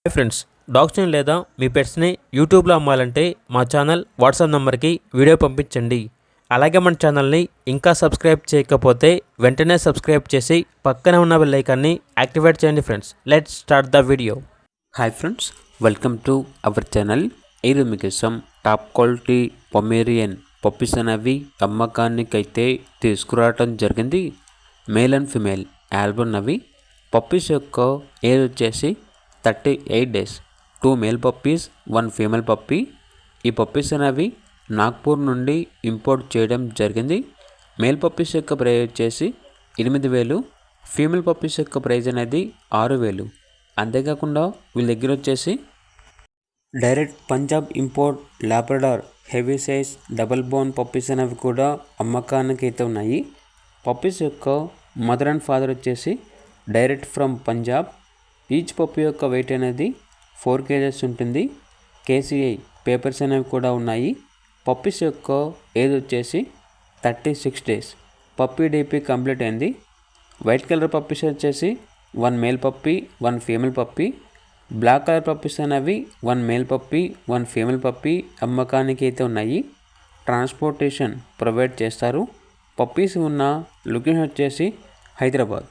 Hi friends, డాగ్స్ని లేదా మీ పెట్స్ని యూట్యూబ్లో అమ్మాలంటే మా ఛానల్ వాట్సాప్ నెంబర్కి వీడియో పంపించండి. అలాగే మన ఛానల్ని ఇంకా సబ్స్క్రైబ్ చేయకపోతే వెంటనే సబ్స్క్రైబ్ చేసి పక్కనే ఉన్న బెల్ ఐకాన్ని యాక్టివేట్ చేయండి. Friends, let's start the video. Hi friends, welcome to our channel. ఈరోజు మీకోసం టాప్ క్వాలిటీ పొమేరియన్ పప్పీస్ అనేవి అమ్మకానికైతే తీసుకురావడం జరిగింది. మేల్ అండ్ ఫిమేల్ ఆల్బమ్ అవి. పప్పీస్ యొక్క ఏజ్ వచ్చేసి 38 days. 2 male puppies, 1 female puppy. ఈ పప్పీస్ అనేవి నాగ్పూర్ నుండి ఇంపోర్ట్ చేయడం జరిగింది. మేల్ పప్పీస్ యొక్క ప్రైస్ వచ్చేసి 8,000, ఫీమేల్ పప్పీస్ యొక్క ప్రైస్ అనేది 6,000. అంతేకాకుండా వీళ్ళ దగ్గర వచ్చేసి direct Punjab import Labrador heavy size double bone puppies అనేవి కూడా అమ్మకానికి అయితే ఉన్నాయి. పప్పీస్ యొక్క మదర్ అండ్ ఫాదర్ వచ్చేసి direct from Punjab. Each puppy యొక్క వెయిట్ అనేది 4 kgs ఉంటుంది. KCI పేపర్స్ అనేవి కూడా ఉన్నాయి. పప్పీస్ యొక్క ఏజ్ వచ్చేసి 36 days. పప్పీ డీపీ కంప్లీట్ అయింది. వైట్ కలర్ పప్పీస్ వచ్చేసి 1 male puppy, 1 female puppy. Black colour puppies అనేవి 1 మేల్ పప్పీ, 1 ఫీమేల్ పప్పీ అమ్మకానికి అయితే ఉన్నాయి. ట్రాన్స్పోర్టేషన్ ప్రొవైడ్ చేస్తారు. పప్పీస్ ఉన్న లొకేషన్ వచ్చేసి హైదరాబాద్.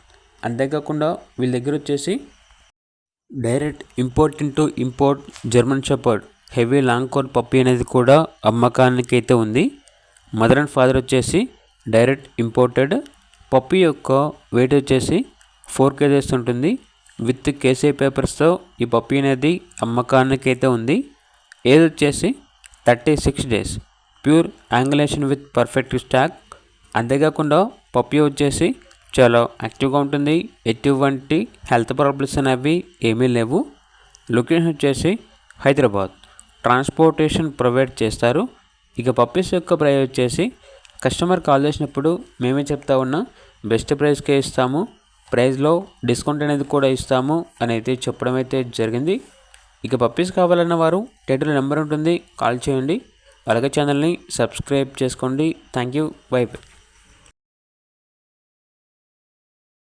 అంతేకాకుండా వీళ్ళ దగ్గర వచ్చేసి direct import German shepherd heavy long coat puppy అనేది కూడా అమ్మకానికి అయితే ఉంది. మదర్ అండ్ ఫాదర్ వచ్చేసి డైరెక్ట్ ఇంపోర్టెడ్. పప్పీ యొక్క వెయిట్ వచ్చేసి 4 kgs ఉంటుంది. విత్ కేసీ పేపర్స్తో ఈ పప్పీ అనేది అమ్మకానికి అయితే ఉంది. ఏజ్ వచ్చేసి 36 days. Pure angulation with perfect stock. అంతేకాకుండా పప్పీ వచ్చేసి చాలా యాక్టివ్గా ఉంటుంది. ఎటువంటి హెల్త్ ప్రాబ్లమ్స్ అనేవి ఏమీ లేవు. లొకేషన్ వచ్చేసి హైదరాబాద్. ట్రాన్స్పోర్టేషన్ ప్రొవైడ్ చేస్తారు. ఇక పప్పీస్ యొక్క ప్రైస్ వచ్చేసి కస్టమర్ కాల్ చేసినప్పుడు మేమే చెప్తా ఉన్నాం, బెస్ట్ ప్రైస్కే ఇస్తాము, ప్రైస్లో డిస్కౌంట్ అనేది కూడా ఇస్తాము అని అయితే చెప్పడం అయితే జరిగింది. ఇక పప్పీస్ కావాలన్న వారు టైటిల్ నెంబర్ ఉంటుంది, కాల్ చేయండి. అలాగే ఛానల్ని సబ్స్క్రైబ్ చేసుకోండి. Thank you. By by.